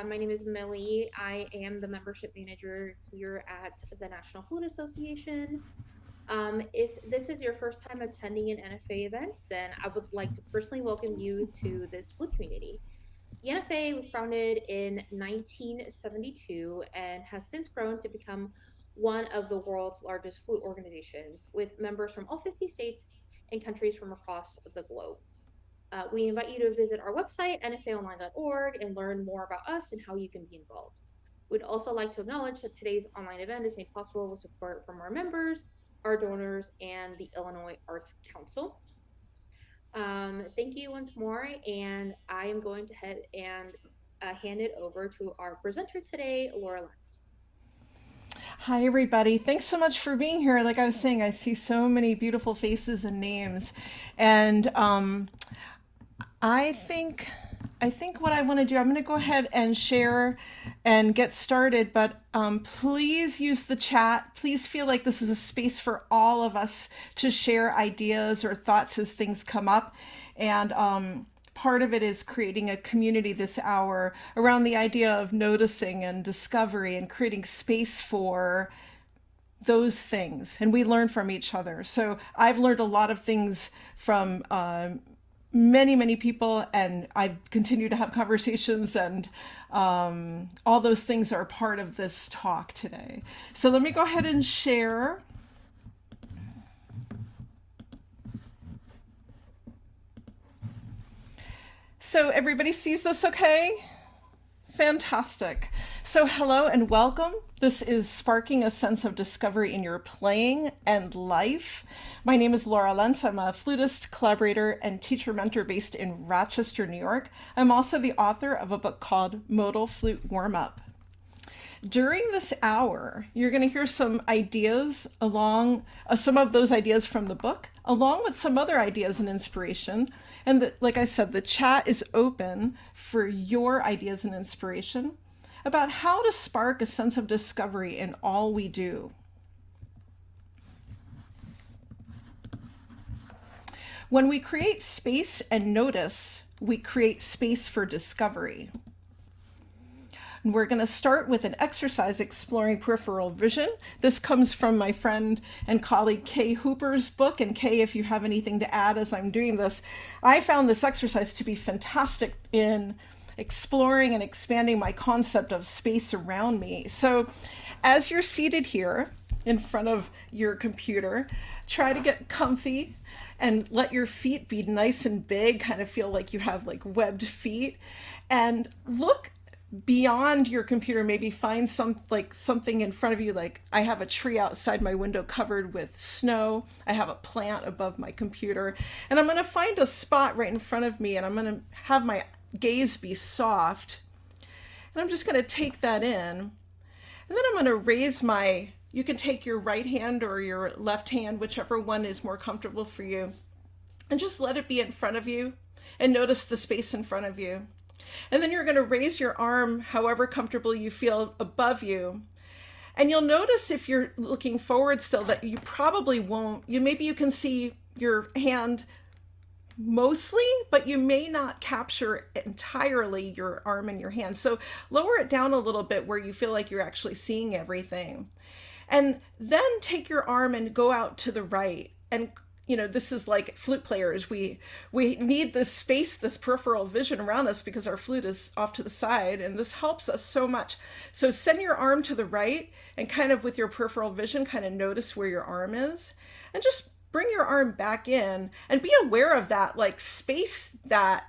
My name is Millie. I am the membership manager here at the National Flute Association. If this is your first time attending an NFA event, then I would like to personally welcome you to this flute community. The NFA was founded in 1972 and has since grown to become one of the world's largest flute organizations, with members from all 50 states and countries from across the globe. We invite you to visit our website, nfaonline.org, and learn more about us and how you can be involved. We'd also like to acknowledge that today's online event is made possible with support from our members, our donors, and the Illinois Arts Council. Thank you once more, and I am going to head and hand it over to our presenter today, Laura Lentz. Hi, everybody. Thanks so much for being here. Like I was saying, I see so many beautiful faces and names. And I think I think what I want to do, I'm going to go ahead and share and get started, but please use the chat. Please feel like this is a space for all of us to share ideas or thoughts as things come up. And part of it is creating a community this hour around the idea of noticing and discovery and creating space for those things, and we learn from each other. So I've learned a lot of things from many people, and I continue to have conversations, and all those things are part of this talk today. So let me go ahead and share. So everybody sees this okay? Fantastic. So hello and welcome. This is Sparking a Sense of Discovery in Your Playing and Life. My name is Laura Lentz. I'm a flutist, collaborator, and teacher mentor based in Rochester, New York. I'm also the author of a book called Modal Flute Warm-Up. During this hour, you're going to hear some ideas along, some of those ideas from the book, along with some other ideas and inspiration. And like I said, the chat is open for your ideas and inspiration about how to spark a sense of discovery in all we do. When we create space and notice, we create space for discovery. And we're going to start with an exercise exploring peripheral vision. This comes from my friend and colleague Kay Hooper's book. And Kay, if you have anything to add as I'm doing this, I found this exercise to be fantastic in exploring and expanding my concept of space around me. So as you're seated here in front of your computer, try to get comfy and let your feet be nice and big, kind of feel like you have like webbed feet, and look beyond your computer. Maybe find something in front of you, like I have a tree outside my window covered with snow. I have a plant above my computer, and I'm going to find a spot right in front of me, and I'm going to have my gaze be soft, and I'm just going to take that in, and then I'm going to raise my, you can take your right hand or your left hand, whichever one is more comfortable for you, and just let it be in front of you and notice the space in front of you. And then you're going to raise your arm however comfortable you feel above you. And you'll notice, if you're looking forward still, that you probably won't, maybe you can see your hand mostly, but you may not capture entirely your arm and your hand. So lower it down a little bit where you feel like you're actually seeing everything. And then take your arm and go out to the right. And this is like flute players. We need this space, this peripheral vision around us, because our flute is off to the side, and this helps us so much. So send your arm to the right, and kind of with your peripheral vision, kind of notice where your arm is, and just bring your arm back in, and be aware of that like space that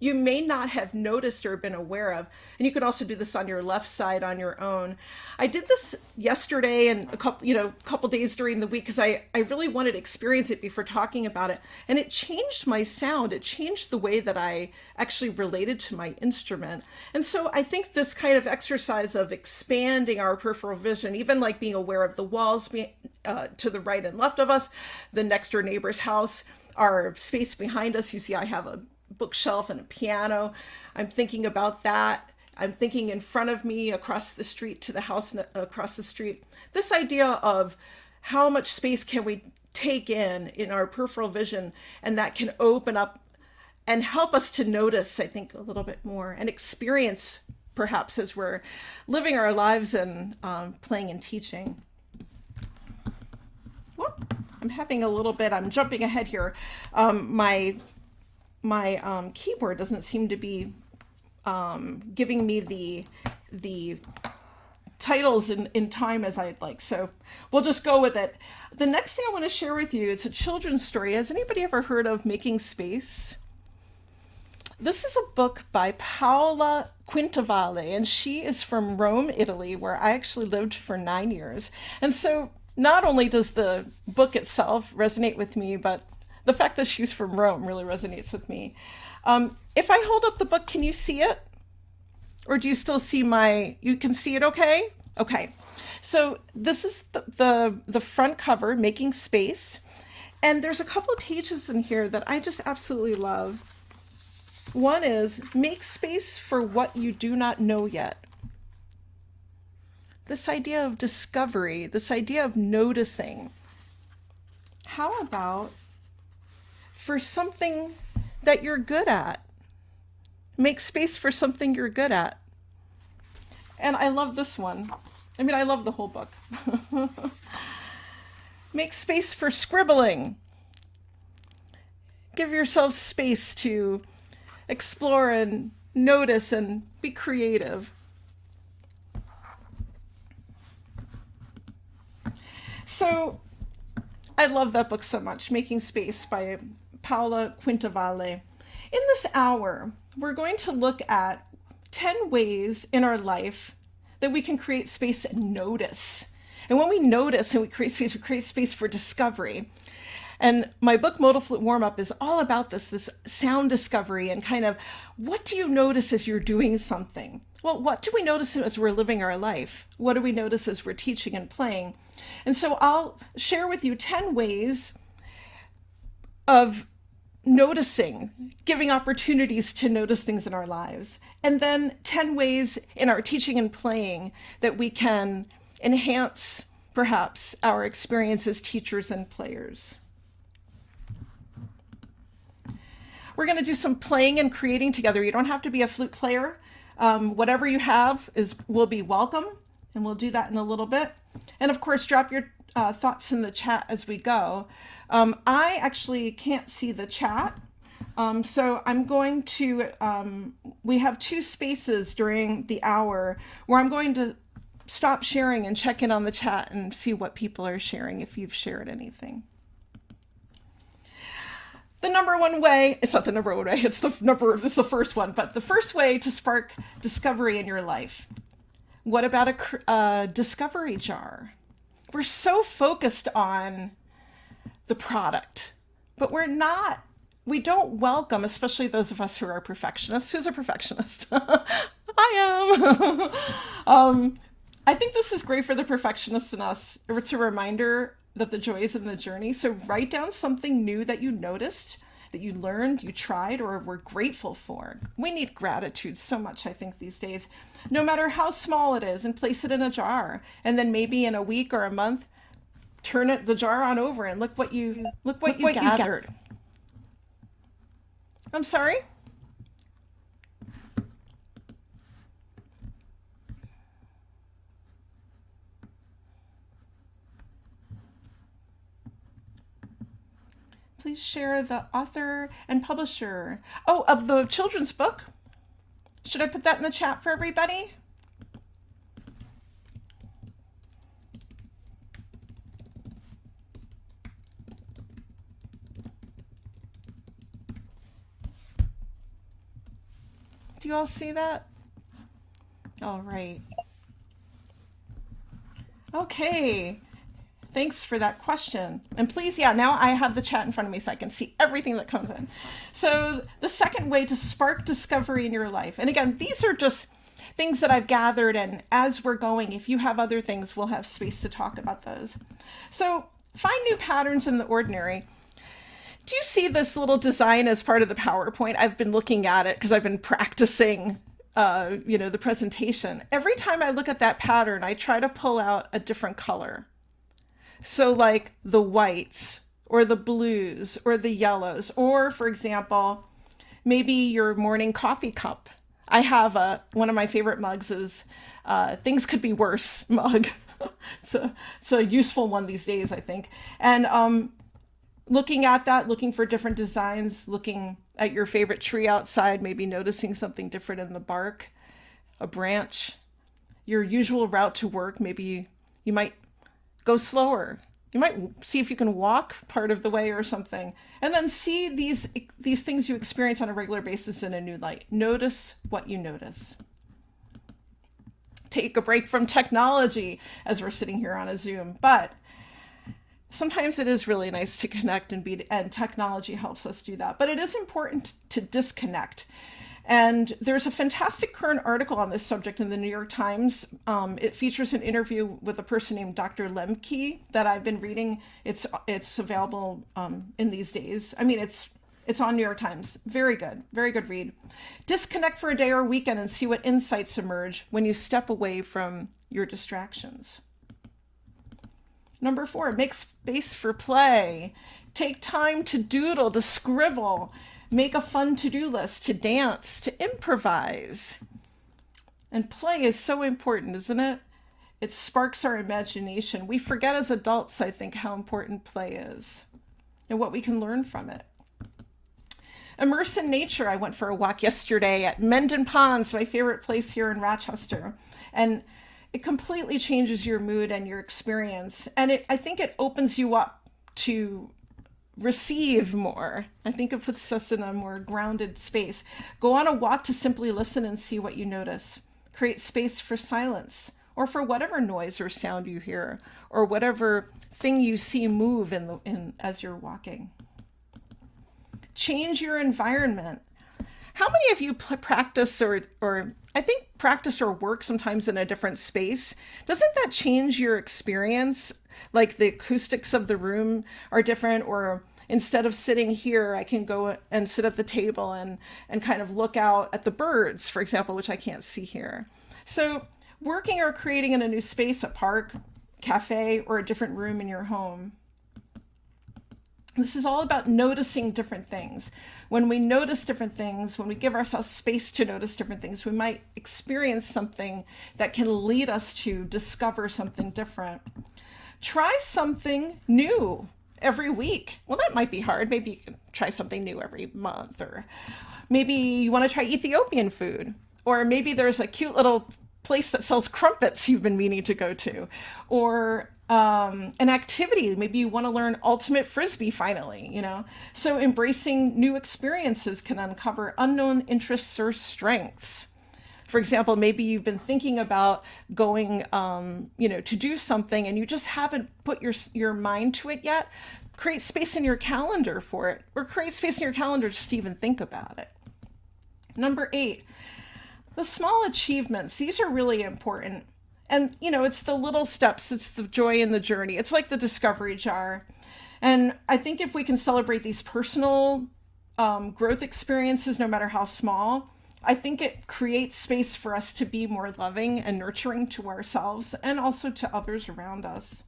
you may not have noticed or been aware of. And you can also do this on your left side on your own. I did this yesterday and a couple days during the week, because I really wanted to experience it before talking about it. And it changed my sound. It changed the way that I actually related to my instrument. And so I think this kind of exercise of expanding our peripheral vision, even like being aware of the walls to the right and left of us, the next door neighbor's house, our space behind us. You see, I have a bookshelf and a piano. I'm thinking about that. I'm thinking in front of me, across the street to the house across the street. This idea of how much space can we take in our peripheral vision, and that can open up and help us to notice, I think, a little bit more and experience perhaps as we're living our lives and playing and teaching. Whoop, I'm having a little bit, I'm jumping ahead here. My keyboard doesn't seem to be giving me the titles in time as I'd like. So we'll just go with it. The next thing I want to share with you, it's a children's story. Has anybody ever heard of Making Space? This is a book by Paola Quintavalle, and she is from Rome, Italy, where I actually lived for 9 years. And so not only does the book itself resonate with me, but the fact that she's from Rome really resonates with me. If I hold up the book, can you see it? Or do you still see you can see it okay? Okay. So this is the front cover, Making Space. And there's a couple of pages in here that I just absolutely love. One is, make space for what you do not know yet. This idea of discovery, this idea of noticing. How about for something that you're good at? Make space for something you're good at. And I love this one. I mean, I love the whole book. Make space for scribbling. Give yourself space to explore and notice and be creative. So I love that book so much, Making Space by Paola Quintavalle. In this hour, we're going to look at 10 ways in our life that we can create space and notice. And when we notice and we create space for discovery. And my book, Modal Flute Warm-Up, is all about this sound discovery and kind of, what do you notice as you're doing something? Well, what do we notice as we're living our life? What do we notice as we're teaching and playing? And so I'll share with you 10 ways of noticing, giving opportunities to notice things in our lives. And then 10 ways in our teaching and playing that we can enhance, perhaps, our experience as teachers and players. We're going to do some playing and creating together. You don't have to be a flute player. Whatever you have will be welcome, and we'll do that in a little bit. And of course, drop your thoughts in the chat as we go. I actually can't see the chat, so I'm going to, we have 2 spaces during the hour where I'm going to stop sharing and check in on the chat and see what people are sharing, if you've shared anything. The number one way, it's not the number one way, it's the first one, but the first way to spark discovery in your life. What about a discovery jar? We're so focused on the product, but we don't welcome, especially those of us who are perfectionists. Who's a perfectionist? I am. I think this is great for the perfectionists in us. It's a reminder that the joy is in the journey. So write down something new that you noticed, that you learned, you tried, or were grateful for. We need gratitude so much, I think, these days, no matter how small it is, and place it in a jar. And then maybe in a week or a month, turn the jar on over and look what you gathered. I'm sorry? Please share the author and publisher. Oh, of the children's book? Should I put that in the chat for everybody? Do you all see that? All right. Okay. Thanks for that question. And please, now I have the chat in front of me so I can see everything that comes in. So the second way to spark discovery in your life. And again, these are just things that I've gathered. And as we're going, if you have other things, we'll have space to talk about those. So find new patterns in the ordinary. Do you see this little design as part of the PowerPoint? I've been looking at it because I've been practicing the presentation. Every time I look at that pattern, I try to pull out a different color. So like the whites or the blues or the yellows, or for example, maybe your morning coffee cup. I have one of my favorite mugs is things could be worse mug. So it's a useful one these days, I think. And looking at that, looking for different designs, looking at your favorite tree outside, maybe noticing something different in the bark, a branch, your usual route to work. Maybe you might go slower. You might see if you can walk part of the way or something, and then see these things you experience on a regular basis in a new light. Notice what you notice. Take a break from technology as we're sitting here on a Zoom, but sometimes it is really nice to connect and technology helps us do that. But it is important to disconnect. And there's a fantastic current article on this subject in the New York Times. It features an interview with a person named Dr. Lemke that I've been reading. It's available in these days. I mean, it's on New York Times. Very good read. Disconnect for a day or weekend and see what insights emerge when you step away from your distractions. Number 4, make space for play. Take time to doodle, to scribble. Make a fun to-do list, to dance, to improvise. And play is so important, isn't it? It sparks our imagination. We forget as adults, I think, how important play is and what we can learn from it. Immerse in nature. I went for a walk yesterday at Mendon Ponds, my favorite place here in Rochester. And it completely changes your mood and your experience. And I think it opens you up to receive more. I think it puts us in a more grounded space. Go on a walk to simply listen and see what you notice. Create space for silence or for whatever noise or sound you hear or whatever thing you see move as you're walking. Change your environment. How many of you practice or I think practice or work sometimes in a different space? Doesn't that change your experience? Like the acoustics of the room are different, or instead of sitting here, I can go and sit at the table and kind of look out at the birds, for example, which I can't see here. So working or creating in a new space, a park, cafe, or a different room in your home. This is all about noticing different things. When we notice different things, when we give ourselves space to notice different things, we might experience something that can lead us to discover something different. Try something new every week. Well, that might be hard. Maybe you can try something new every month, or maybe you want to try Ethiopian food, or maybe there's a cute little place that sells crumpets you've been meaning to go to, or an activity. Maybe you want to learn ultimate frisbee finally, So embracing new experiences can uncover unknown interests or strengths. For example, maybe you've been thinking about going, to do something and you just haven't put your mind to it yet. Create space in your calendar for it, or create space in your calendar just to even think about it. Number 8, the small achievements. These are really important. And, it's the little steps. It's the joy in the journey. It's like the discovery jar. And I think if we can celebrate these personal growth experiences, no matter how small, I think it creates space for us to be more loving and nurturing to ourselves and also to others around us.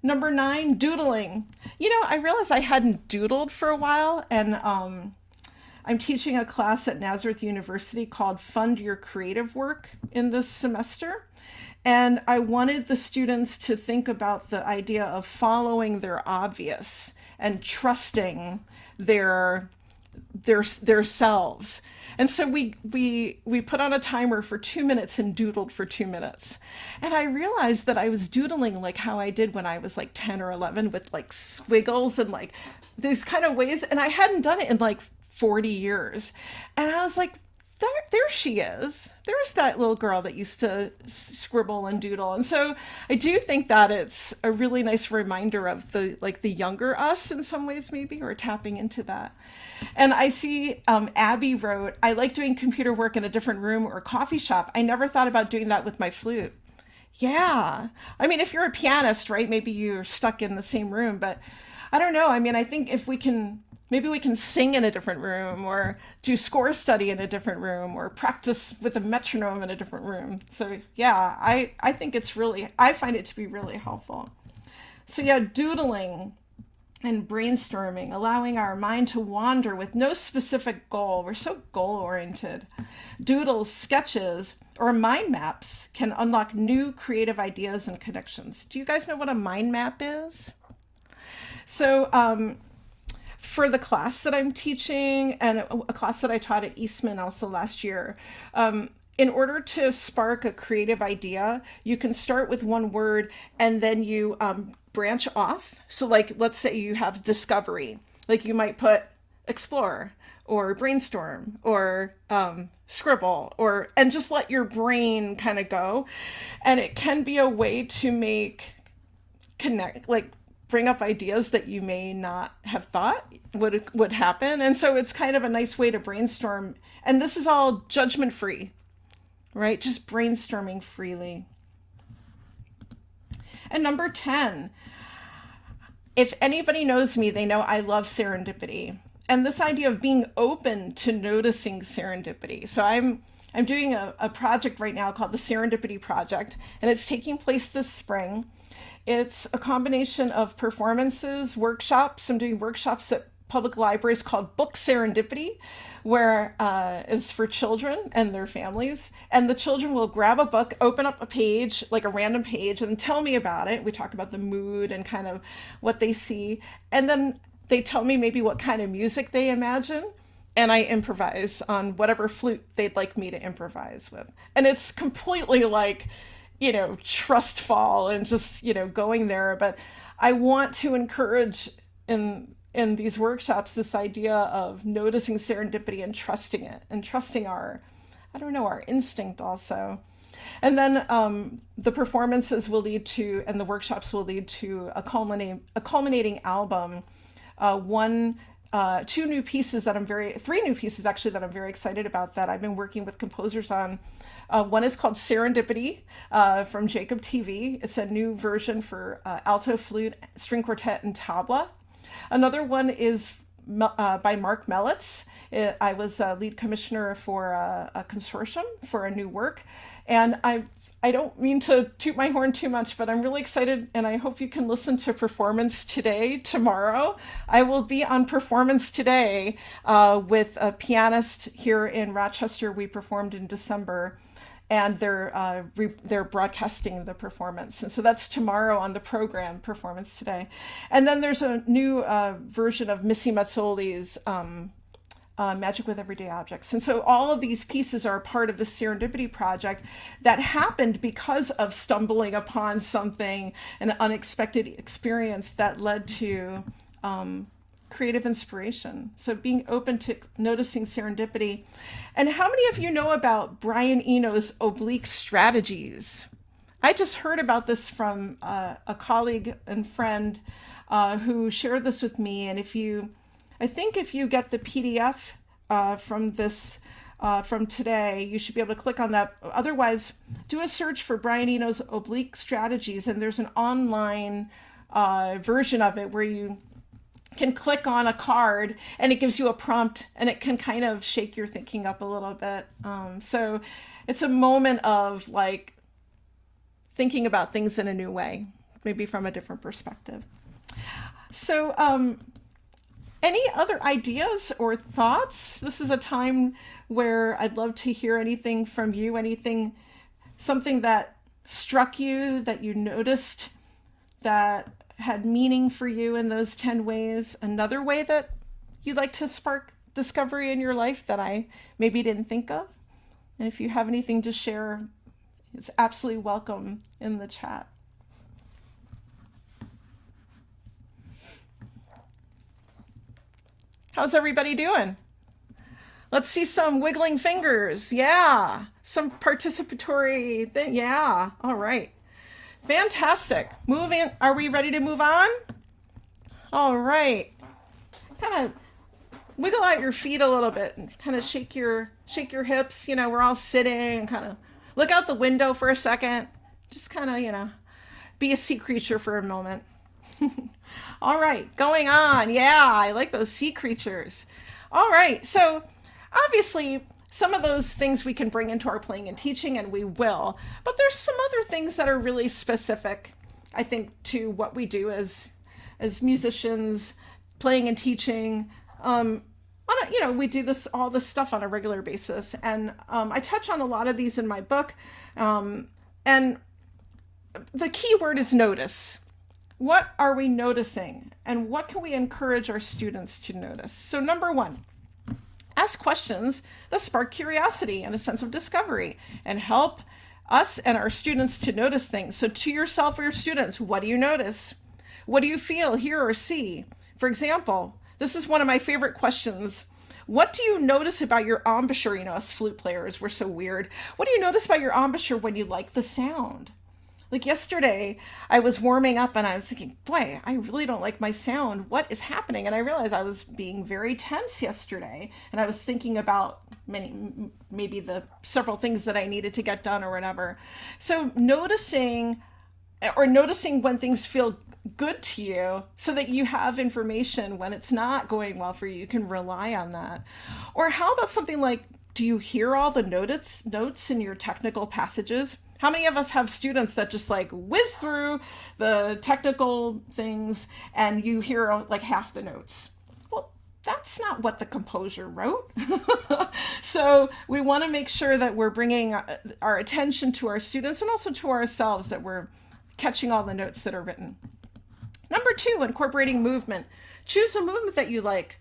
Number 9, doodling. I realized I hadn't doodled for a while, and I'm teaching a class at Nazareth University called Fund Your Creative Work in this semester. And I wanted the students to think about the idea of following their obvious and trusting their selves. And so we put on a timer for 2 minutes and doodled for 2 minutes. And I realized that I was doodling like how I did when I was like 10 or 11 with like squiggles and like these kind of ways. And I hadn't done it in like 40 years. And I was like, there she is. There's that little girl that used to scribble and doodle. And so I do think that it's a really nice reminder of the younger us in some ways, maybe, or tapping into that. And I see Abby wrote, I like doing computer work in a different room or coffee shop. I never thought about doing that with my flute. Yeah. I mean, if you're a pianist, right, maybe you're stuck in the same room, but I don't know. I mean, I think if maybe we can sing in a different room or do score study in a different room or practice with a metronome in a different room. So yeah, I think I find it to be really helpful. So yeah, doodling. and brainstorming, allowing our mind to wander with no specific goal. We're so goal oriented. Doodles, sketches, or mind maps can unlock new creative ideas and connections. Do you guys know what a mind map is? So, for the class that I'm teaching and a class that I taught at Eastman also last year, in order to spark a creative idea, you can start with one word and then you branch off. So, like, let's say you have discovery, like you might put explore or brainstorm or scribble or and just let your brain kind of go. And it can be a way to make connect, like bring up ideas that you may not have thought would happen. And so it's kind of a nice way to brainstorm. And this is all judgment free, right? Just brainstorming freely. And number 10, if anybody knows me, they know I love serendipity. And this idea of being open to noticing serendipity. So I'm doing a project right now called the Serendipity Project, and it's taking place this spring. It's a combination of performances, workshops. I'm doing workshops at public libraries called Book Serendipity, where it's for children and their families. And the children will grab a book, open up a page, like a random page, and tell me about it. We talk about the mood and kind of what they see. And then they tell me maybe what kind of music they imagine. And I improvise on whatever flute they'd like me to improvise with. And it's completely like, trust fall and just, going there. But I want to encourage in these workshops this idea of noticing serendipity and trusting it and trusting our instinct also. And then the performances will lead to, and the workshops will lead to a culminating album. Three new pieces that I'm very excited about that I've been working with composers on. One is called Serendipity from Jacob TV. It's a new version for alto, flute, string quartet, and tabla. Another one is by Mark Mellitz. I was lead commissioner for a consortium for a new work, and I don't mean to toot my horn too much, but I'm really excited, and I hope you can listen to Performance Today tomorrow. I will be on Performance Today with a pianist here in Rochester. We performed in December, and they're broadcasting the performance. And so that's tomorrow on the program, Performance Today. And then there's a new version of Missy Mazzoli's Magic with Everyday Objects. And so all of these pieces are part of the Serendipity Project that happened because of stumbling upon something, an unexpected experience that led to creative inspiration. So being open to noticing serendipity. And how many of you know about Brian Eno's oblique strategies? I just heard about this from a colleague and friend who shared this with me. And if you get the PDF from this, from today, you should be able to click on that. Otherwise, do a search for Brian Eno's oblique strategies, and there's an online version of it where you can click on a card and it gives you a prompt, and it can kind of shake your thinking up a little bit. So it's a moment of like thinking about things in a new way, maybe from a different perspective. So any other ideas or thoughts? This is a time where I'd love to hear anything from you, something that struck you, that you noticed, that had meaning for you in those 10 ways. Another way that you'd like to spark discovery in your life that I maybe didn't think of. And if you have anything to share, it's absolutely welcome in the chat. How's everybody doing? Let's see some wiggling fingers. Yeah. Some participatory thing. Yeah. All right. Fantastic. Moving. Are we ready to move on? All right. Kind of wiggle out your feet a little bit and kind of shake your hips. We're all sitting and kind of look out the window for a second. Just kind of, be a sea creature for a moment. All right, going on. Yeah, I like those sea creatures. All right, so obviously some of those things we can bring into our playing and teaching, and we will, but there's some other things that are really specific, I think, to what we do as as musicians, playing and teaching. We do all this stuff on a regular basis, and I touch on a lot of these in my book. And the key word is notice. What are we noticing, and what can we encourage our students to notice? So number one, ask questions that spark curiosity and a sense of discovery, and help us and our students to notice things. So to yourself or your students, what do you notice? What do you feel, hear, or see? For example, this is one of my favorite questions. What do you notice about your embouchure? Us flute players, we're so weird. What do you notice about your embouchure when you like the sound? Like yesterday, I was warming up and I was thinking, boy, I really don't like my sound. What is happening? And I realized I was being very tense yesterday. And I was thinking about maybe the several things that I needed to get done or whatever. So noticing when things feel good to you, so that you have information when it's not going well for you. You can rely on that. Or how about something like, do you hear all the notes in your technical passages? How many of us have students that just like whiz through the technical things and you hear like half the notes? Well, that's not what the composer wrote. So we want to make sure that we're bringing our attention to our students and also to ourselves, that we're catching all the notes that are written. Number two, incorporating movement. Choose a movement that you like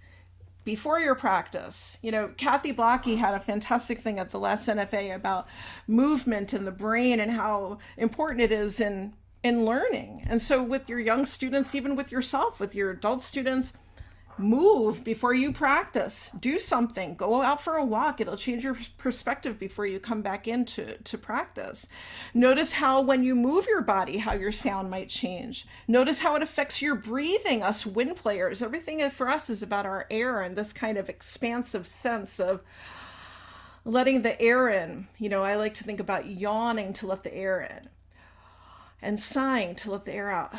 before your practice. Kathy Blocky had a fantastic thing at the last NFA about movement in the brain and how important it is in learning. And so with your young students, even with yourself, with your adult students, move before you practice. Do something. Go out for a walk. It'll change your perspective before you come back into practice. Notice how when you move your body, how your sound might change. Notice how it affects your breathing. Us wind players, everything for us is about our air and this kind of expansive sense of letting the air in. I like to think about yawning to let the air in and sighing to let the air out.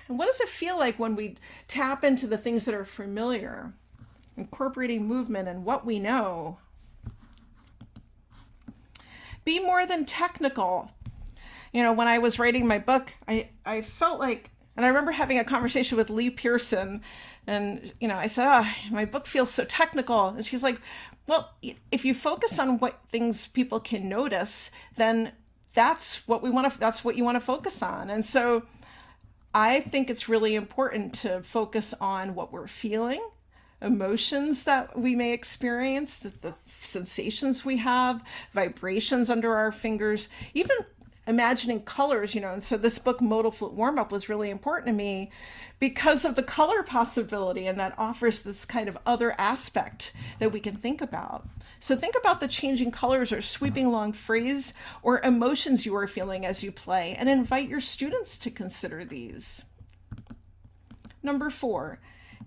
And what does it feel like when we tap into the things that are familiar, incorporating movement and what we know? Be more than technical. When I was writing my book, I felt like, and I remember having a conversation with Lee Pearson, and, I said, my book feels so technical. And she's like, well, if you focus on what things people can notice, then that's what you want to focus on. And so I think it's really important to focus on what we're feeling, emotions that we may experience, the sensations we have, vibrations under our fingers, even imagining colors, and so this book, Modal Flute Warm-Up, was really important to me because of the color possibility, and that offers this kind of other aspect that we can think about. So think about the changing colors or sweeping along phrase or emotions you are feeling as you play, and invite your students to consider these. Number 4,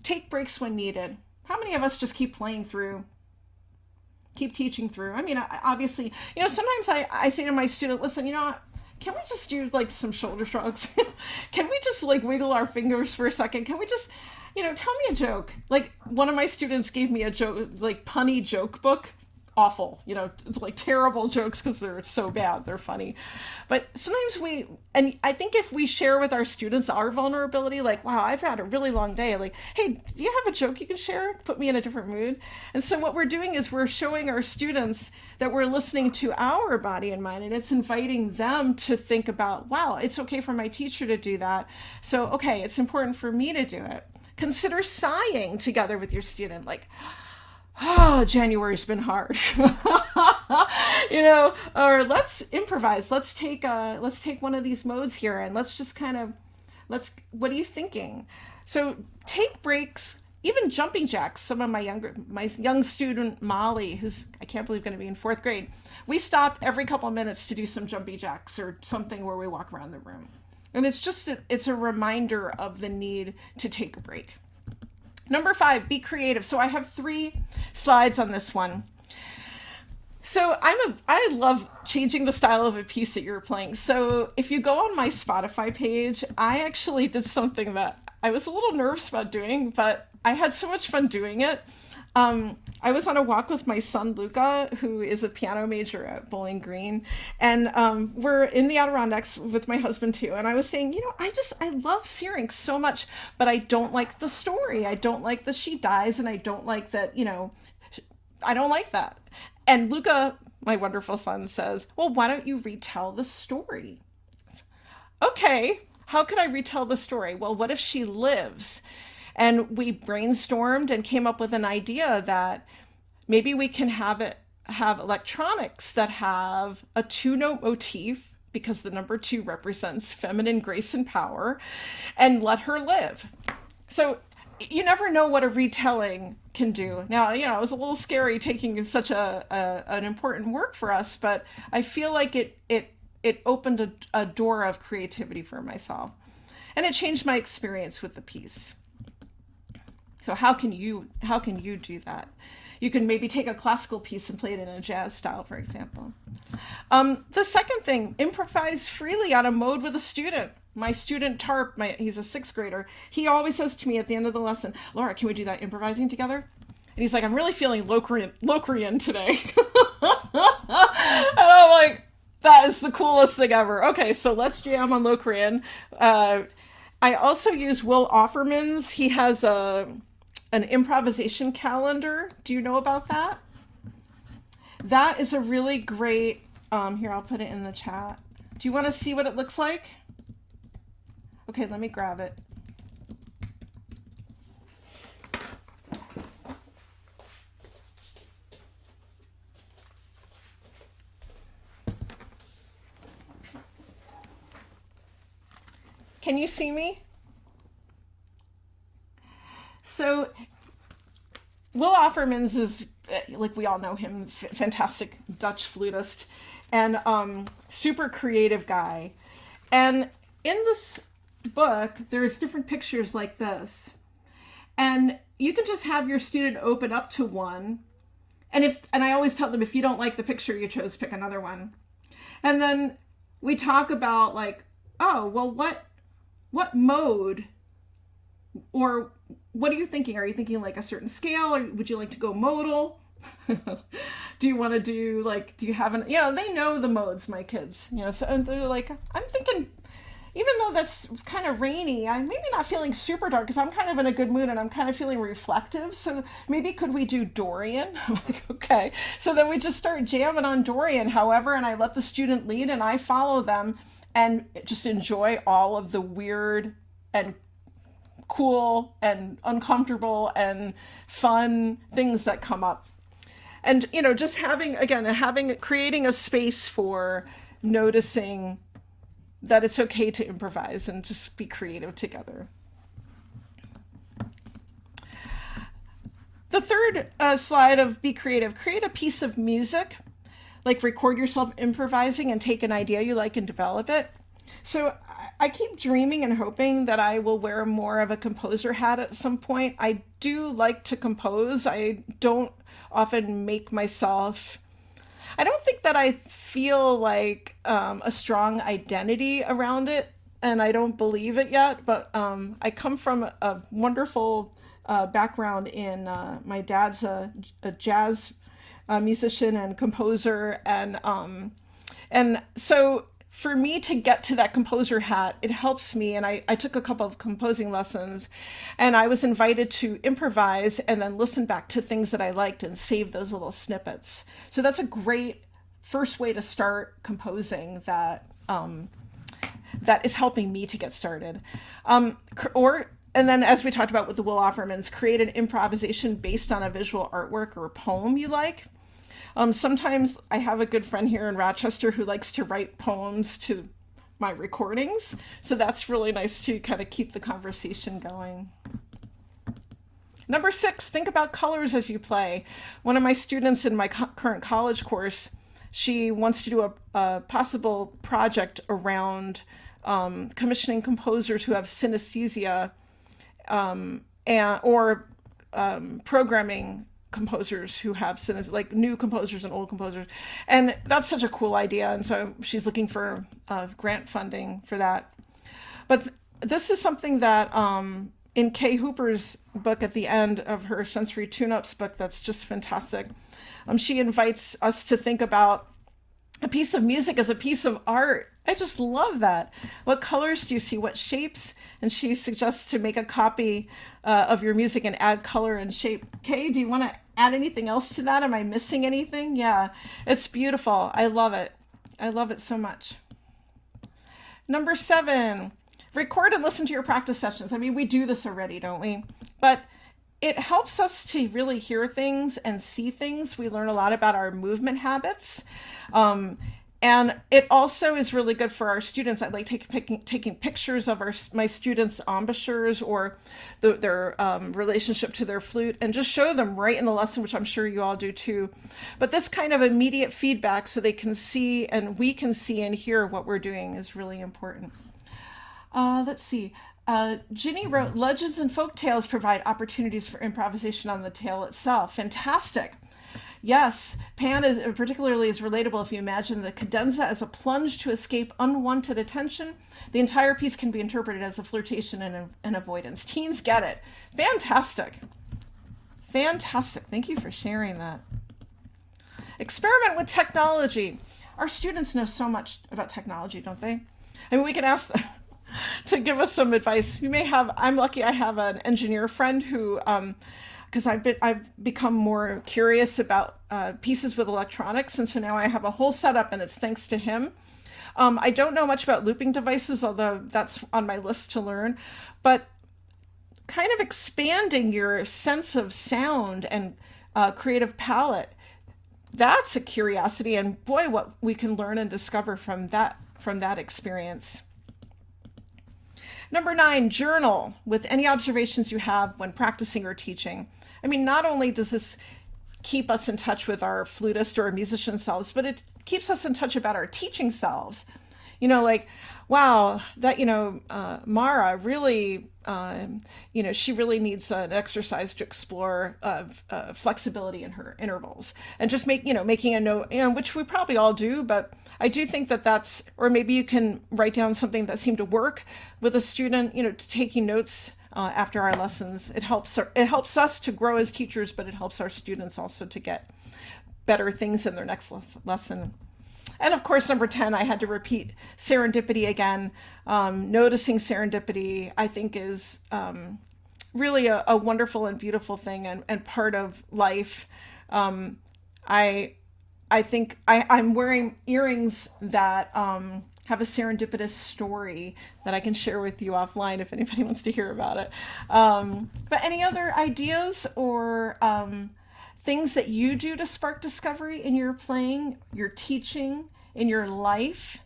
take breaks when needed. How many of us just keep playing through, keep teaching through? Obviously, sometimes I say to my student, listen, can we just do like some shoulder shrugs? Can we just like wiggle our fingers for a second? Can we just, tell me a joke? Like one of my students gave me a joke, like punny joke book. Awful, it's like terrible jokes because they're so bad, they're funny. But sometimes and I think if we share with our students our vulnerability, like, wow, I've had a really long day, like, hey, do you have a joke you can share? Put me in a different mood. And so what we're doing is we're showing our students that we're listening to our body and mind, and it's inviting them to think about, wow, it's okay for my teacher to do that. So, okay, it's important for me to do it. Consider sighing together with your student, like, January's been hard. Or let's improvise. Let's take one of these modes here and let's just what are you thinking? So take breaks, even jumping jacks. Some of my young student, Molly, who's, I can't believe, going to be in 4th grade. We stop every couple minutes to do some jumping jacks or something where we walk around the room. And it's a reminder of the need to take a break. Number 5, be creative. So I have 3 slides on this one. So I love changing the style of a piece that you're playing. So if you go on my Spotify page, I actually did something that I was a little nervous about doing, but I had so much fun doing it. I was on a walk with my son Luca, who is a piano major at Bowling Green, and we're in the Adirondacks with my husband too. And I was saying, I love Syrinx so much, but I don't like the story. I don't like that she dies, and I don't like that, I don't like that. And Luca, my wonderful son, says, "Well, why don't you retell the story?" Okay, how can I retell the story? Well, what if she lives? And we brainstormed and came up with an idea that maybe we can have electronics that have a two-note motif, because the number two represents feminine grace and power, and let her live. So you never know what a retelling can do. Now, it was a little scary taking such an important work for us, but I feel like it opened a door of creativity for myself, and it changed my experience with the piece. So how can you do that? You can maybe take a classical piece and play it in a jazz style, for example. The second thing, improvise freely on a mode with a student. My student Tarp, he's a sixth grader. He always says to me at the end of the lesson, "Laura, can we do that improvising together?" And he's like, "I'm really feeling Locrian today." And I'm like, that is the coolest thing ever. Okay, so let's jam on Locrian. I also use Will Offerman's. He has an improvisation calendar. Do you know about that? That is a really great, here, I'll put it in the chat. Do you want to see what it looks like? Okay, let me grab it. Can you see me? So Will Offermans is, like, we all know him, fantastic Dutch flutist, and super creative guy. And in this book, there's different pictures like this. And you can just have your student open up to one. And I always tell them, if you don't like the picture you chose, pick another one. And then we talk about, like, oh, well, what mode, or what are you thinking? Are you thinking like a certain scale, or would you like to go modal? Do you want to do, like, do you have they know the modes, my kids, so, and they're like, I'm thinking, even though that's kind of rainy, I'm maybe not feeling super dark because I'm kind of in a good mood and I'm kind of feeling reflective. So maybe could we do Dorian? I'm like, okay. So then we just start jamming on Dorian, however, and I let the student lead and I follow them and just enjoy all of the weird and cool and uncomfortable and fun things that come up. And, just creating a space for noticing that it's okay to improvise and just be creative together. The third slide of be creative, create a piece of music, like record yourself improvising and take an idea you like and develop it. So I keep dreaming and hoping that I will wear more of a composer hat at some point. I do like to compose. I don't often make myself, I don't think that I feel like a strong identity around it, and I don't believe it yet, but I come from a wonderful background in, my dad's a jazz musician and composer, and so for me to get to that composer hat, it helps me. And I took a couple of composing lessons, and I was invited to improvise and then listen back to things that I liked and save those little snippets. So that's a great first way to start composing that is helping me to get started. And then, as we talked about with the Will Offermans, create an improvisation based on a visual artwork or a poem you like. Sometimes I have a good friend here in Rochester who likes to write poems to my recordings. So that's really nice to kind of keep the conversation going. Number 6, think about colors as you play. One of my students in my current college course, she wants to do a possible project around commissioning composers who have synesthesia, or programming composers who have like new composers and old composers. And that's such a cool idea. And so she's looking for grant funding for that. But this is something that in Kay Hooper's book at the end of her sensory tune-ups book, that's just fantastic. She invites us to think about a piece of music as a piece of art. I just love that. What colors do you see? What shapes? And she suggests to make a copy of your music and add color and shape. Kay, do you want to add anything else to that? Am I missing anything? Yeah, it's beautiful. I love it. I love it so much. Number 7, record and listen to your practice sessions. I mean, we do this already, don't we? But it helps us to really hear things and see things. We learn a lot about our movement habits. And it also is really good for our students. I like taking pictures of my students' embouchures or their relationship to their flute, and just show them right in the lesson, which I'm sure you all do too. But this kind of immediate feedback so they can see and we can see and hear what we're doing is really important. Let's see. Ginny wrote, legends and folk tales provide opportunities for improvisation on the tale itself. Fantastic. Yes, Pan is particularly is relatable if you imagine the cadenza as a plunge to escape unwanted attention. The entire piece can be interpreted as a flirtation and avoidance. Teens get it. Fantastic. Fantastic. Thank you for sharing that. Experiment with technology. Our students know so much about technology, don't they? I mean, we can ask them to give us some advice. I'm lucky I have an engineer friend who, because I've become more curious about pieces with electronics, and so now I have a whole setup, and it's thanks to him. I don't know much about looping devices, although that's on my list to learn, but kind of expanding your sense of sound and creative palette, that's a curiosity, and boy, what we can learn and discover from that experience. Number 9, journal with any observations you have when practicing or teaching. I mean, not only does this keep us in touch with our flutist or musician selves, but it keeps us in touch about our teaching selves. You know, like, wow, that, Mara really, she really needs an exercise to explore flexibility in her intervals, and just making a note, which we probably all do, but I do think that's, or maybe you can write down something that seemed to work with a student, taking notes after our lessons. It helps us to grow as teachers, but it helps our students also to get better things in their next lesson. And of course, number 10, I had to repeat serendipity again. Noticing serendipity, I think, is really a wonderful and beautiful thing, and part of life. I think I'm wearing earrings that have a serendipitous story that I can share with you offline if anybody wants to hear about it. But any other ideas or things that you do to spark discovery in your playing, your teaching, in your life?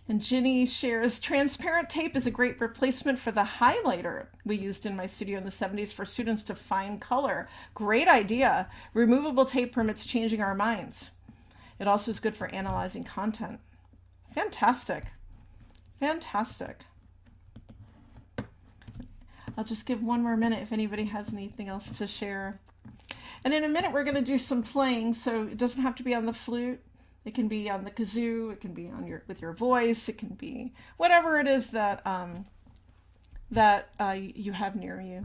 And Ginny shares, transparent tape is a great replacement for the highlighter we used in my studio in the 70s for students to find color. Great idea. Removable tape permits changing our minds. It also is good for analyzing content. Fantastic. Fantastic. I'll just give one more minute if anybody has anything else to share. And in a minute, we're going to do some playing, so it doesn't have to be on the flute. It can be on the kazoo. It can be on with your voice. It can be whatever it is that you have near you.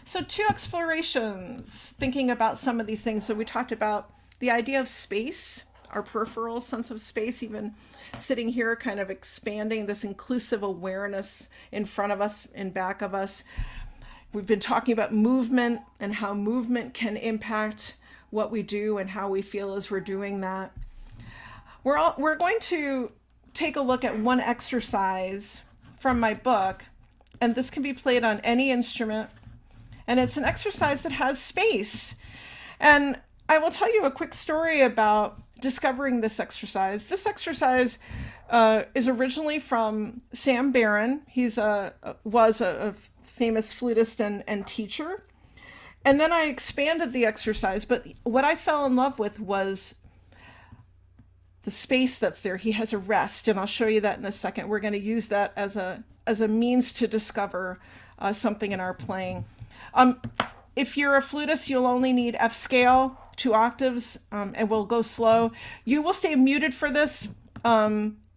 So 2 explorations, thinking about some of these things. So we talked about the idea of space, our peripheral sense of space, even sitting here, kind of expanding this inclusive awareness in front of us, in back of us. We've been talking about movement and how movement can impact what we do and how we feel as we're doing that. We're going to take a look at one exercise from my book, and this can be played on any instrument. And it's an exercise that has space. And I will tell you a quick story about discovering this exercise. This exercise is originally from Sam Barron. He's was a famous flutist and teacher. And then I expanded the exercise, but what I fell in love with was the space that's there. He has a rest, and I'll show you that in a second. We're going to use that as a means to discover something in our playing. If you're a flutist, you'll only need F scale, 2 octaves, and we'll go slow. You will stay muted for this.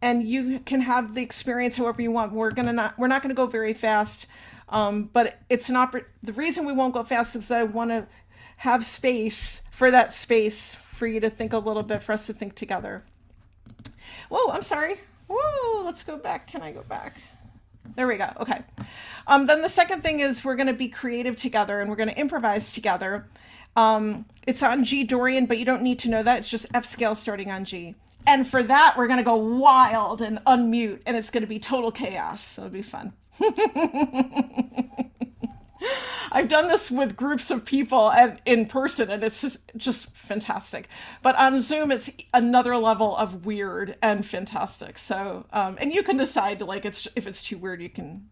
and you can have the experience however you want. We're not gonna go very fast, but it's not the reason we won't go fast is that I want to have space for you to think a little bit, for us to think together. Whoa, I'm sorry. Whoa, let's go back. Can I go back? There we go. Okay. Then the second thing is we're going to be creative together and we're going to improvise together. It's on G Dorian, but you don't need to know that. It's just F scale starting on G. And for that, we're going to go wild and unmute, and it's going to be total chaos. So it'll be fun. I've done this with groups of people and in person, and it's just fantastic. But on Zoom, it's another level of weird and fantastic. So, and you can decide, like, if it's too weird, you can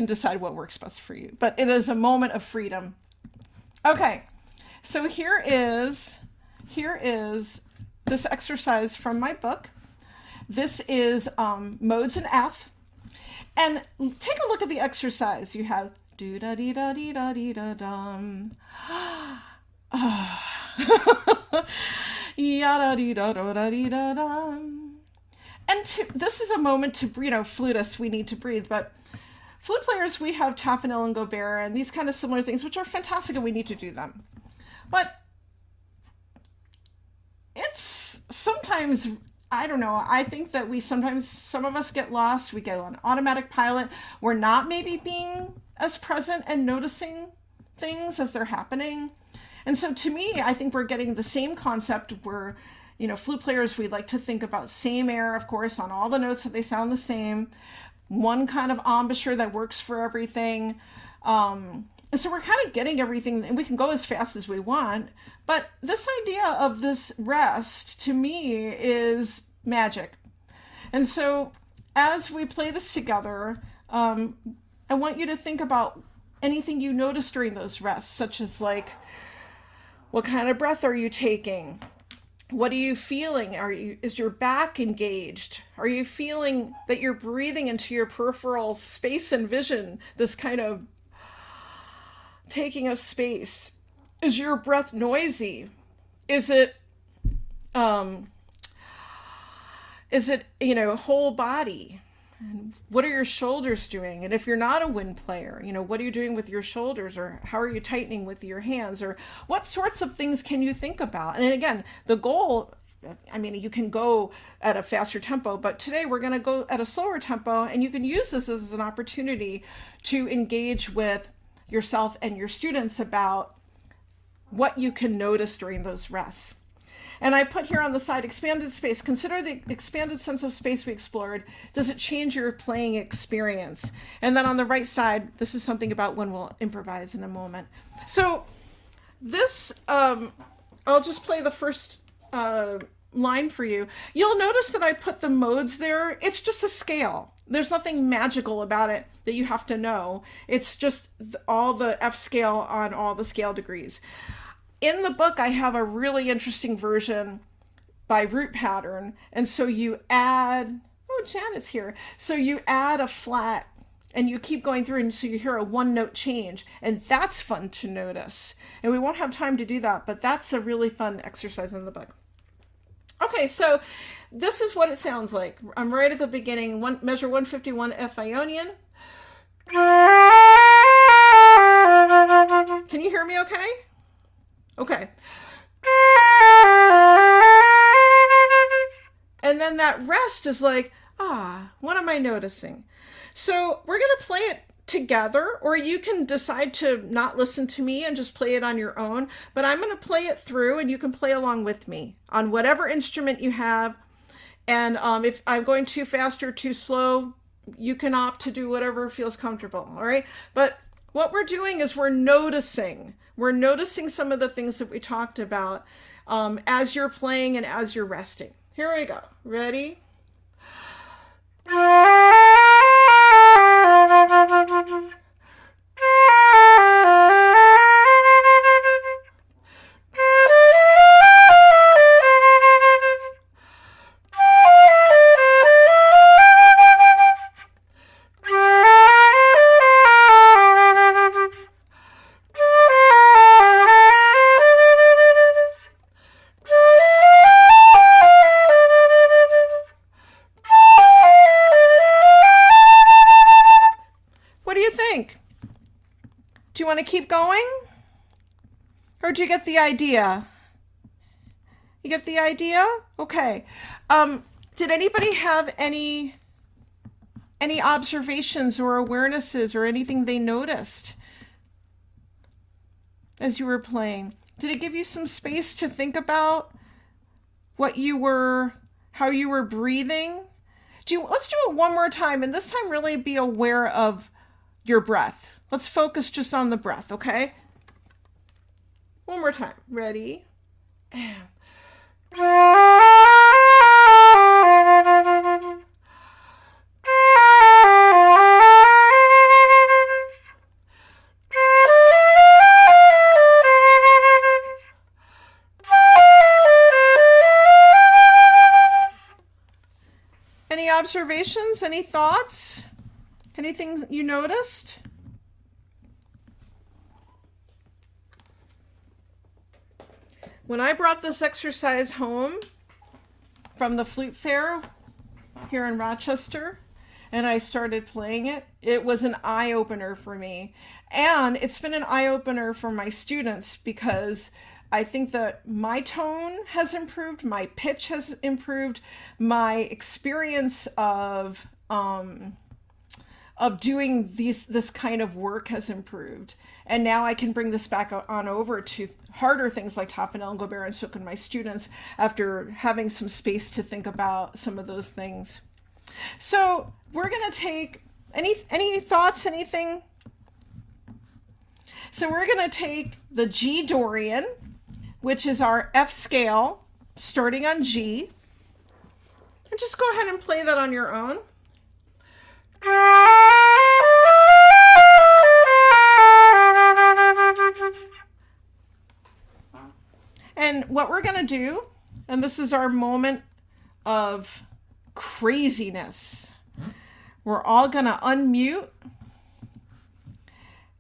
decide what works best for you. But it is a moment of freedom. Okay, so here is this exercise from my book. This is modes in F. And take a look at the exercise. You have do da dee da dee da dee da dum. Ya da dee da da dee da dum. And this is a moment to, flutists, we need to breathe, but flute players, we have Taffanel and Gobert and these kind of similar things, which are fantastic, and we need to do them. But it's sometimes, I don't know, I think that some of us get lost. We go on automatic pilot. We're not maybe being as present and noticing things as they're happening. And so to me, I think we're getting the same concept where, flute players, we like to think about same air, of course, on all the notes that they sound the same, one kind of embouchure that works for everything. And so we're kind of getting everything, and we can go as fast as we want. But this idea of this rest, to me, is magic. And so as we play this together, I want you to think about anything you notice during those rests, such as like, what kind of breath are you taking? What are you feeling? Is your back engaged? Are you feeling that you're breathing into your peripheral space and vision, this kind of taking of space? Is your breath noisy? Is it whole body? And what are your shoulders doing? And if you're not a wind player, what are you doing with your shoulders, or how are you tightening with your hands, or what sorts of things can you think about? And again, the goal, you can go at a faster tempo, but today we're going to go at a slower tempo, and you can use this as an opportunity to engage with yourself and your students about what you can notice during those rests. And I put here on the side, expanded space. Consider the expanded sense of space we explored. Does it change your playing experience? And then on the right side, this is something about when we'll improvise in a moment. So this, I'll just play the first line for you. You'll notice that I put the modes there. It's just a scale. There's nothing magical about it that you have to know. It's just all the F scale on all the scale degrees. In the book, I have a really interesting version by root pattern. And so you add, oh, Janet's here. So you add a flat and you keep going through, and so you hear a one note change. And that's fun to notice. And we won't have time to do that, but that's a really fun exercise in the book. Okay, so this is what it sounds like. I'm right at the beginning. Measure 151 F Ionian. Can you hear me okay? Okay. And then that rest is like, what am I noticing? So we're going to play it together, or you can decide to not listen to me and just play it on your own. But I'm going to play it through, and you can play along with me on whatever instrument you have. And if I'm going too fast or too slow, you can opt to do whatever feels comfortable. All right. But what we're doing is we're noticing some of the things that we talked about as you're playing and as you're resting. Here we go. Ready? want to keep going? Or do you get the idea? You get the idea? Okay. Did anybody have any observations or awarenesses or anything they noticed as you were playing? Did it give you some space to think about how you were breathing? Let's do it one more time, and this time really be aware of your breath. Let's focus just on the breath, okay? One more time. Ready? Any observations? Any thoughts? Anything you noticed? When I brought this exercise home from the flute fair here in Rochester and I started playing it, it was an eye-opener for me. And it's been an eye-opener for my students because I think that my tone has improved, my pitch has improved, my experience of doing this kind of work has improved. And now I can bring this back on over to harder things like Taffanel and Gobert and Sook and my students after having some space to think about some of those things. So we're going to take any thoughts, anything? So we're going to take the G Dorian, which is our F scale, starting on G. And just go ahead and play that on your own. And what we're going to do, and this is our moment of craziness, we're all going to unmute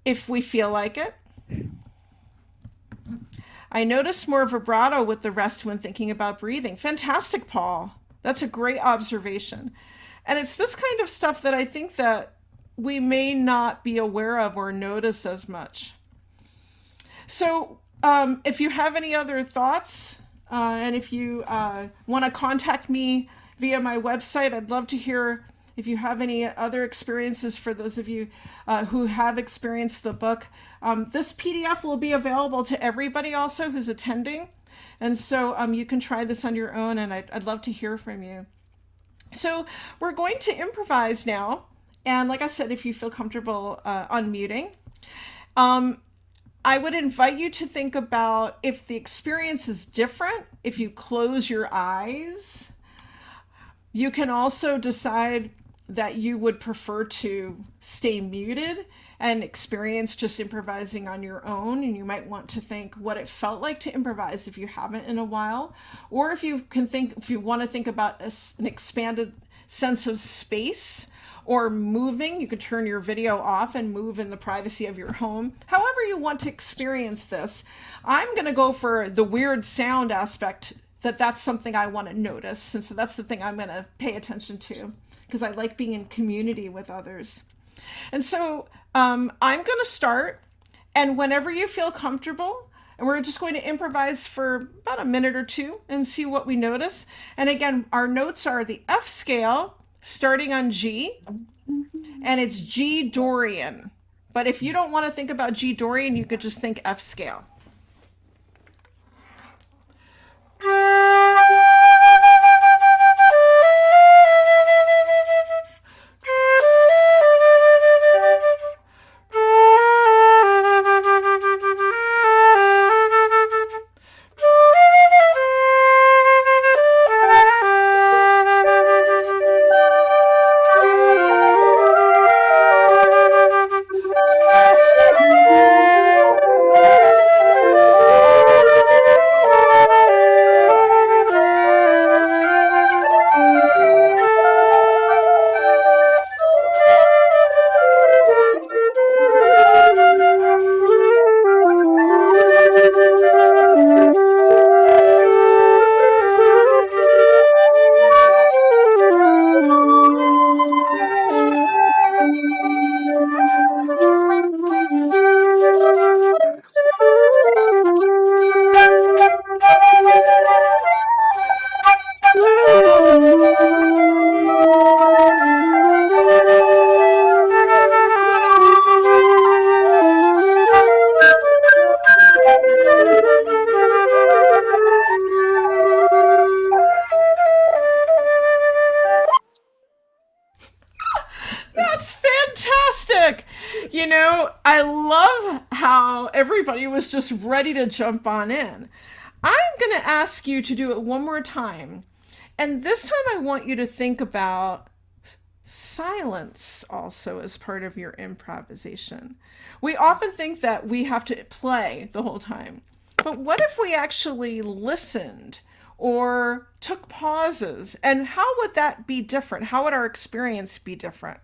if we feel like it. I notice more vibrato with the rest when thinking about breathing. Fantastic, Paul. That's a great observation. And it's this kind of stuff that I think that we may not be aware of or notice as much. So if you have any other thoughts, and if you want to contact me via my website, I'd love to hear if you have any other experiences for those of you who have experienced the book. This PDF will be available to everybody also who's attending. And so you can try this on your own, and I'd love to hear from you. So we're going to improvise now. And like I said, if you feel comfortable unmuting, I would invite you to think about if the experience is different, if you close your eyes. You can also decide that you would prefer to stay muted and experience just improvising on your own. And you might want to think what it felt like to improvise if you haven't in a while. Or if you want to think about an expanded sense of space or moving, you could turn your video off and move in the privacy of your home. However you want to experience this, I'm going to go for the weird sound aspect, that's something I want to notice. And so that's the thing I'm going to pay attention to, because I like being in community with others. And so I'm going to start, and whenever you feel comfortable, and we're just going to improvise for about a minute or two and see what we notice. And again, our notes are the F scale, starting on G, and it's G Dorian. But if you don't want to think about G Dorian, you could just think F scale. how everybody was just ready to jump on in. I'm going to ask you to do it one more time. And this time I want you to think about silence also as part of your improvisation. We often think that we have to play the whole time. But what if we actually listened or took pauses? And how would that be different? How would our experience be different?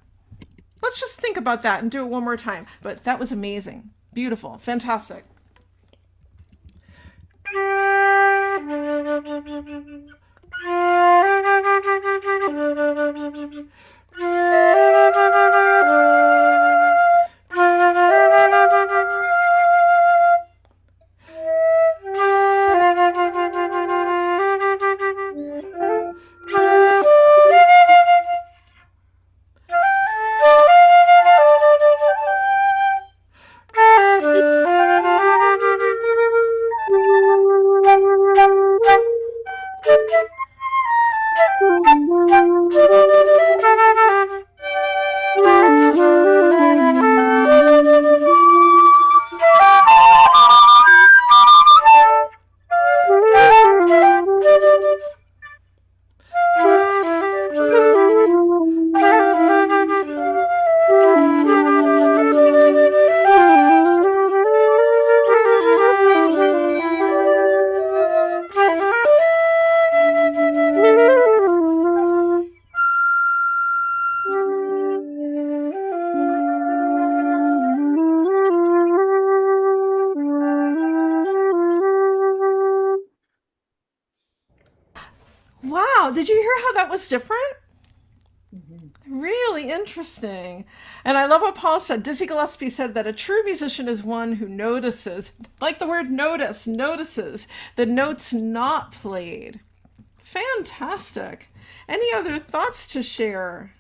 Let's just think about that and do it one more time. But that was amazing. Beautiful. Fantastic. Wow, did you hear how that was different? Really interesting. And I love what Paul said. Dizzy Gillespie said that a true musician is one who notices, like the word notice, notices the notes not played. Fantastic. Any other thoughts to share?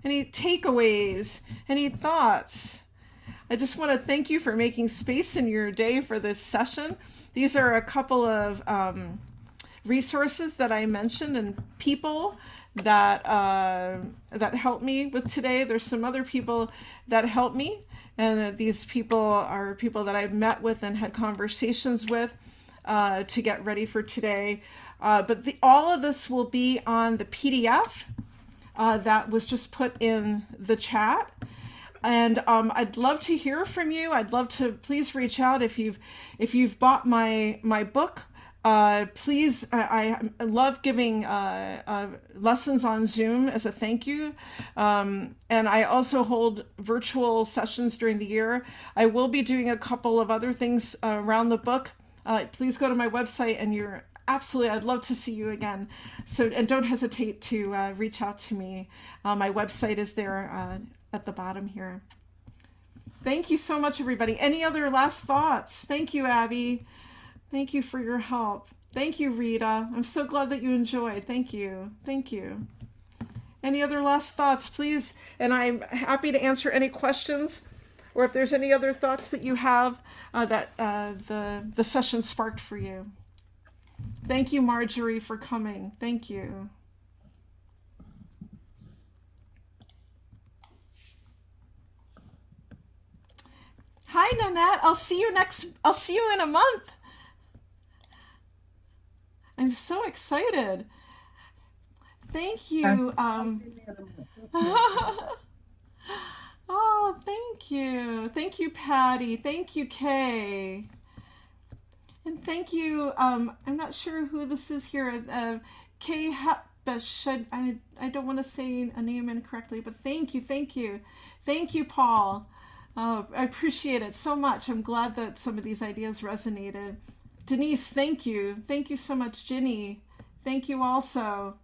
Any takeaways? Any thoughts? I just want to thank you for making space in your day for this session. These are a couple of resources that I mentioned and people that that helped me with today. There's some other people that helped me, and these people are people that I've met with and had conversations with to get ready for today. But all of this will be on the PDF that was just put in the chat. And I'd love to hear from you. I'd love to please reach out if you've bought my book. Please, I love giving lessons on Zoom as a thank you. And I also hold virtual sessions during the year. I will be doing a couple of other things around the book. Please go to my website, and I'd love to see you again. So, and don't hesitate to reach out to me. My website is there at the bottom here. Thank you so much, everybody. Any other last thoughts? Thank you, Abby. Thank you for your help. Thank you, Rita. I'm so glad that you enjoyed. Thank you. Thank you. Any other last thoughts, please? And I'm happy to answer any questions, or if there's any other thoughts that you have that the session sparked for you. Thank you, Marjorie, for coming. Thank you. Hi, Nanette. I'll see you in a month. I'm so excited. Thank you. Oh, thank you. Thank you, Patty. Thank you, Kay. And thank you, I'm not sure who this is here, Kay Hapbish. I don't want to say a name incorrectly, but thank you. Thank you, Paul. Oh, I appreciate it so much. I'm glad that some of these ideas resonated. Denise, thank you. Thank you so much, Ginny. Thank you also.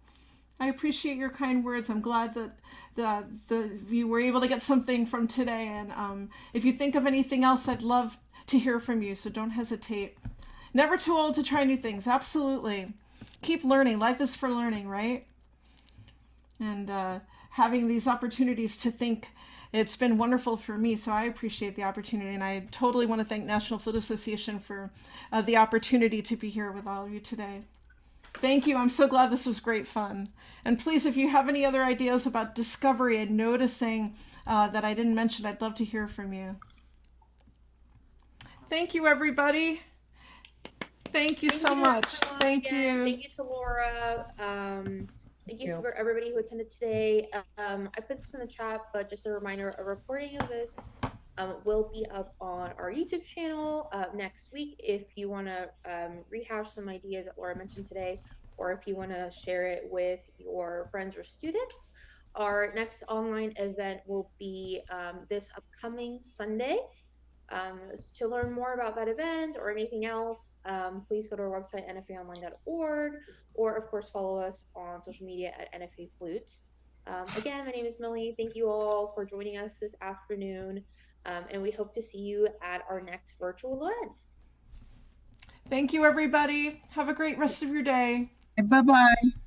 I appreciate your kind words. I'm glad that you were able to get something from today. And if you think of anything else, I'd love to hear from you. So don't hesitate. Never too old to try new things. Absolutely. Keep learning. Life is for learning, right? And having these opportunities to think, it's been wonderful for me, so I appreciate the opportunity, and I totally want to thank National Flute Association for the opportunity to be here with all of you today. Thank you. I'm so glad this was great fun. And please, if you have any other ideas about discovery and noticing that I didn't mention, I'd love to hear from you. Thank you, everybody. Thank you Thank so you, much. everyone. Thank Again, you. thank you to Laura. Thank you you. for everybody who attended today. I put this in the chat, but just a reminder: a recording of this will be up on our YouTube channel next week. If you want to rehash some ideas that Laura mentioned today, or if you want to share it with your friends or students, our next online event will be this upcoming Sunday. To learn more about that event or anything else, please go to our website, nfaonline.org, or of course, follow us on social media at NFA Flute. Again, my name is Millie. Thank you all for joining us this afternoon, and we hope to see you at our next virtual event. Thank you, everybody. Have a great rest of your day. Bye bye.